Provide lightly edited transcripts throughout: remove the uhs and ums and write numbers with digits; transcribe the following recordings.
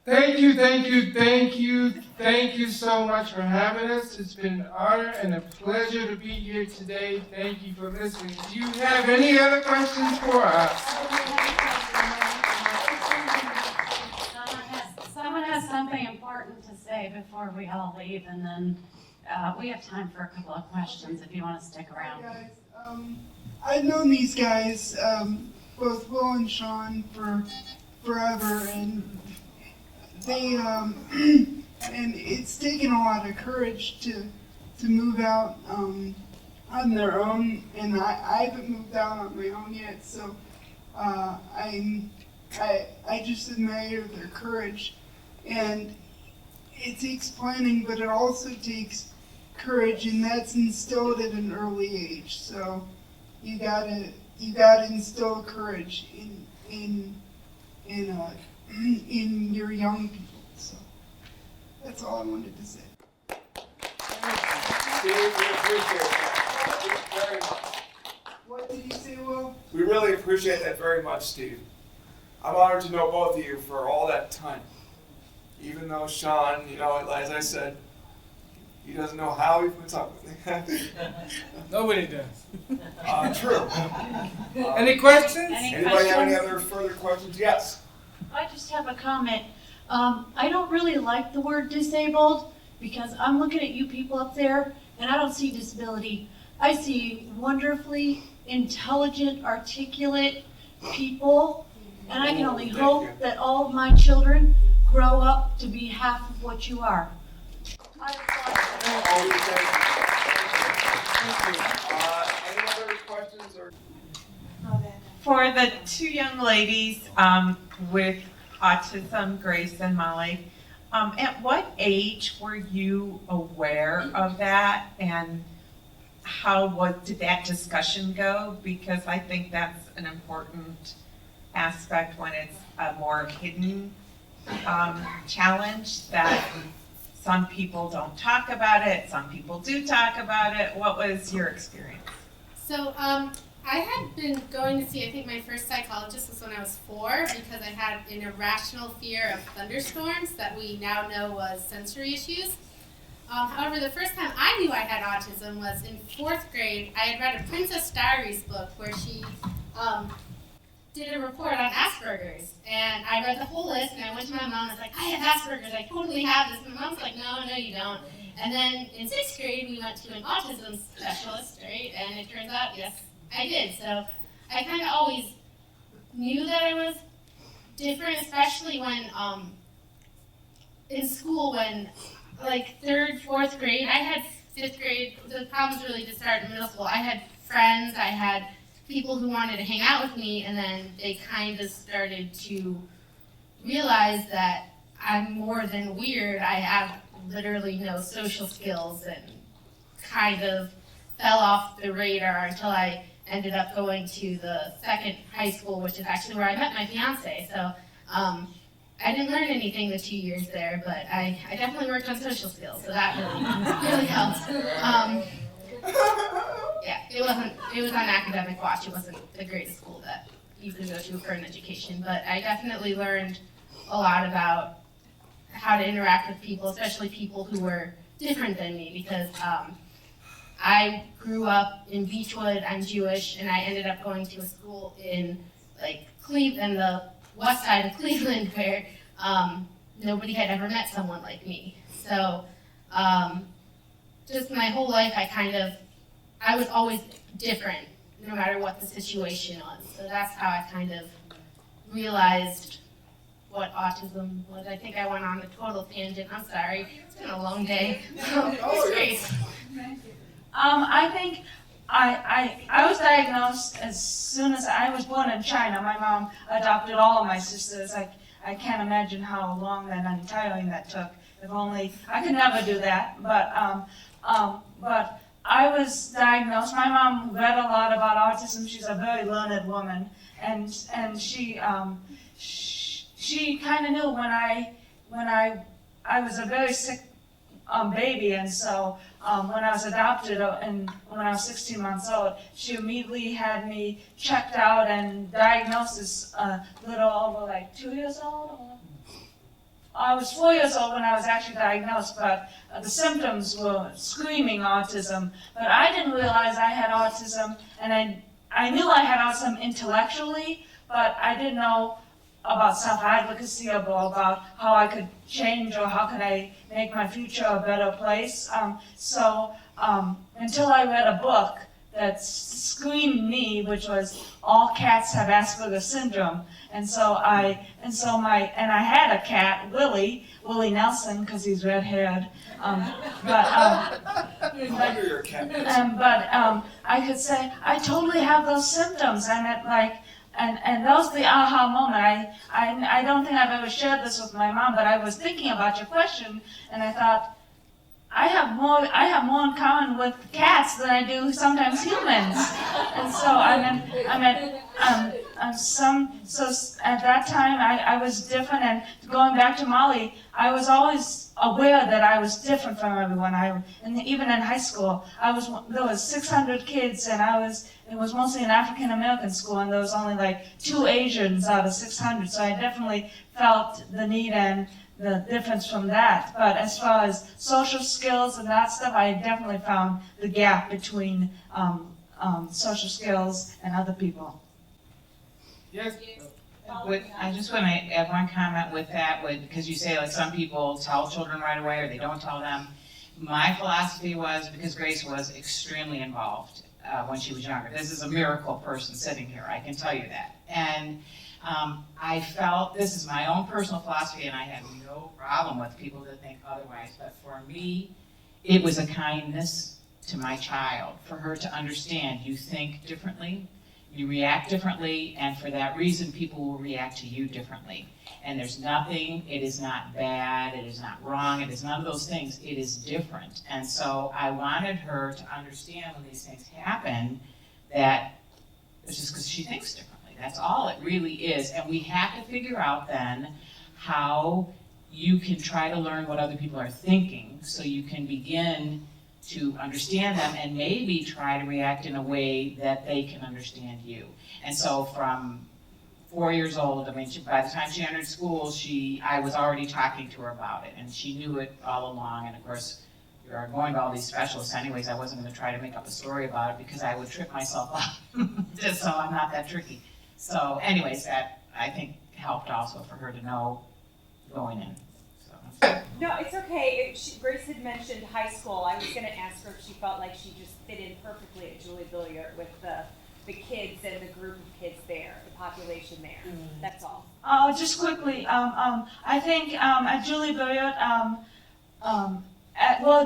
Thank you so much for having us. It's been an honor and a pleasure to be here today. Thank you for listening. Do you have any other questions for us? Someone has something important to say before we all leave, and then we have time for a couple of questions if you want to stick around. Hi guys, I've known these guys, both Will and Sean, for forever, and they, and it's taken a lot of courage to move out on their own, and I haven't moved out on my own yet, so I just admire their courage, and it takes planning, but it also takes courage, and that's instilled at an early age. So you gotta instill courage in your young people. So that's all I wanted to say. Steve, we appreciate that very much. What did you say, Will? We really appreciate that very much, Steve. I'm honored to know both of you for all that time. Even though Sean, as I said, he doesn't know how he puts up with me. Nobody does. True. Any questions? Anybody have any other further questions? Yes. I just have a comment. I don't really like the word disabled because I'm looking at you people up there and I don't see disability. I see wonderfully intelligent, articulate people, and I can only hope that all of my children grow up to be half of what you are. Any other questions or? For the two young ladies with autism, Grace and Molly, at what age were you aware of that, and did that discussion go? Because I think that's an important aspect when it's a more hidden challenge, that some people don't talk about it, some people do talk about it. What was your experience? So I had been going to see, I think my first psychologist was when I was 4 because I had an irrational fear of thunderstorms that we now know was sensory issues. However, the first time I knew I had autism was in 4th grade. I had read a Princess Diaries book where she did a report on Asperger's, and I read the whole list, and I went to my mom and was like, I have Asperger's, I totally have this, and my mom's like, no, you don't. And then in 6th grade, we went to an autism specialist, right, and it turns out, yes, I did. So I kind of always knew that I was different, especially when in school, when like 3rd, 4th grade, I had 5th grade, the problems really did start in middle school. I had friends, I had people who wanted to hang out with me, and then they kind of started to realize that I'm more than weird. I have literally no social skills, and kind of fell off the radar until I ended up going to the 2nd high school, which is actually where I met my fiance. So I didn't learn anything the 2 years there, but I definitely worked on social skills, so that really helped. Yeah, it was on academic watch. It wasn't the greatest school that you could go to for an education, but I definitely learned a lot about how to interact with people, especially people who were different than me, because I grew up in Beechwood. I'm Jewish, and I ended up going to a school in Cleveland, the west side of Cleveland, where nobody had ever met someone like me. So just my whole life, I was always different, no matter what the situation was. So that's how I kind of realized what autism was. I think I went on a total tangent. I'm sorry. It's been a long day. It's great. I think I was diagnosed as soon as I was born in China. My mom adopted all of my sisters. I can't imagine how long and untiring that took. If only I could never do that. But I was diagnosed. My mom read a lot about autism. She's a very learned woman, and she kind of knew when I was a very sick baby, and so when I was adopted and when I was 16 months old, she immediately had me checked out and diagnosed as a little over 2 years old. I was 4 years old when I was actually diagnosed, but the symptoms were screaming autism. But I didn't realize I had autism, and I knew I had autism intellectually, but I didn't know about self-advocacy or about how I could change or how could I make my future a better place. Until I read a book that screamed me, which was All Cats Have Asperger's Syndrome. And I had a cat, Willie Nelson, because he's red-haired. You're your cat. I could say, I totally have those symptoms. And that was the aha moment. I don't think I've ever shared this with my mom, but I was thinking about your question, and I thought, I have more in common with cats than I do sometimes humans. And so at that time I was different, and going back to Molly, I was always aware that I was different from everyone. Even in high school, there was 600 kids, and it was mostly an African American school, and there was only like 2 Asians out of 600. So I definitely felt the need and the difference from that. But as far as social skills and that stuff, I definitely found the gap between social skills and other people. Yes. I just want to add one comment with that, because you say like some people tell children right away or they don't tell them. My philosophy was, because Grace was extremely involved when she was younger. This is a miracle person sitting here, I can tell you that. And I felt, this is my own personal philosophy, and I have no problem with people that think otherwise, but for me, it was a kindness to my child, for her to understand you think differently, you react differently, and for that reason, people will react to you differently. And there's nothing, it is not bad, it is not wrong, it is none of those things, it is different. And so I wanted her to understand when these things happen, that it's just because she thinks differently. That's all it really is. And we have to figure out then how you can try to learn what other people are thinking so you can begin to understand them and maybe try to react in a way that they can understand you. And so from 4 years old, by the time she entered school, I was already talking to her about it, and she knew it all along. And of course, we are going to all these specialists anyways. I wasn't going to try to make up a story about it because I would trip myself up, just so I'm not that tricky. So anyways, that I think helped also for her to know going in. So. No, it's okay. Grace had mentioned high school. I was going to ask her if she felt like she just fit in perfectly at Julie Billiard with the kids and the group of kids there, the population there. That's all. Just quickly, I think at Julie Billiard,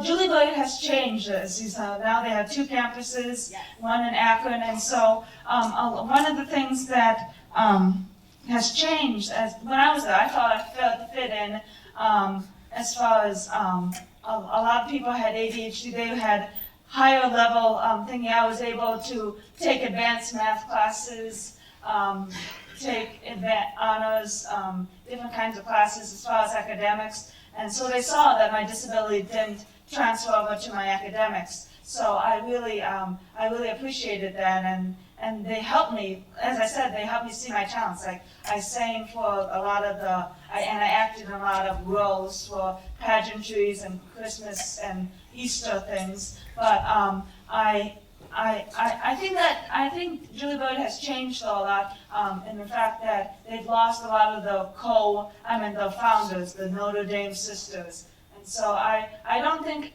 Julie Billiard has changed this. Now they have 2 campuses, Yes. one in Akron, and so one of the things that has changed, when I was there, I thought I fit in as far as a lot of people had ADHD, they had higher level thinking. I was able to take advanced math classes, take honors, different kinds of classes as far as academics. And so they saw that my disability didn't transfer over to my academics. So I really appreciated that, and they helped me. As I said, they helped me see my talents. Like I sang for a lot of I acted in a lot of roles for pageantries and Christmas and Easter things. But I think Julie Billiard has changed a lot in the fact that they've lost a lot of the founders, the Notre Dame sisters. And so I don't think,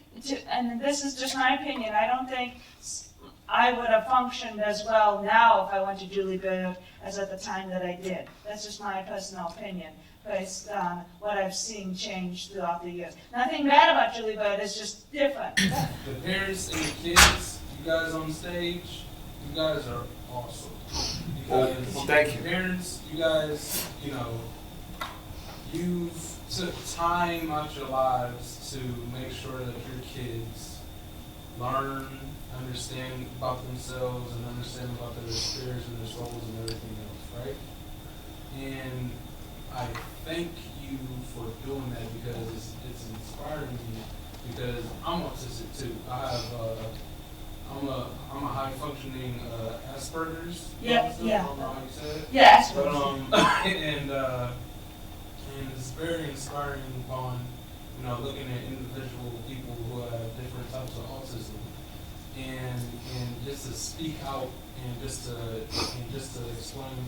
and this is just my opinion, I don't think I would have functioned as well now if I went to Julie Billiard as at the time that I did. That's just my personal opinion, based on what I've seen change throughout the years. Nothing bad about Julie Billiard, it's just different. The parents and the kids, you guys on stage, you guys are awesome. Well, thank you. Parents, you guys, you've took time out your lives to make sure that your kids learn, understand about themselves, and understand about their spirits and their souls and everything else, right? And I thank you for doing that because it's inspiring me. Because I'm autistic too. I'm a high functioning Asperger's. Yeah. I don't know how you say it. Yeah, But, and it's very inspiring upon, you know, looking at individual people who have different types of autism, and just to speak out and just to explain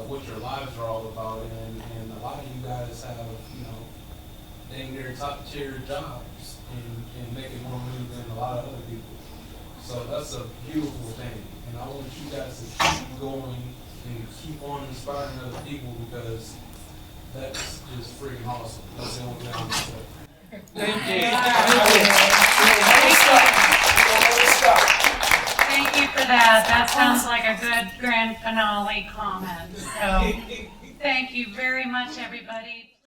what your lives are all about, and a lot of you guys have, you know, dang near top tier jobs and making more money than a lot of other people. So that's a beautiful thing, and I want you guys to keep going and keep on inspiring other people, because that's just freaking awesome. That's the only thing I'm gonna say. Thank you. Thank you for that. That sounds like a good grand finale comment. So, thank you very much, everybody.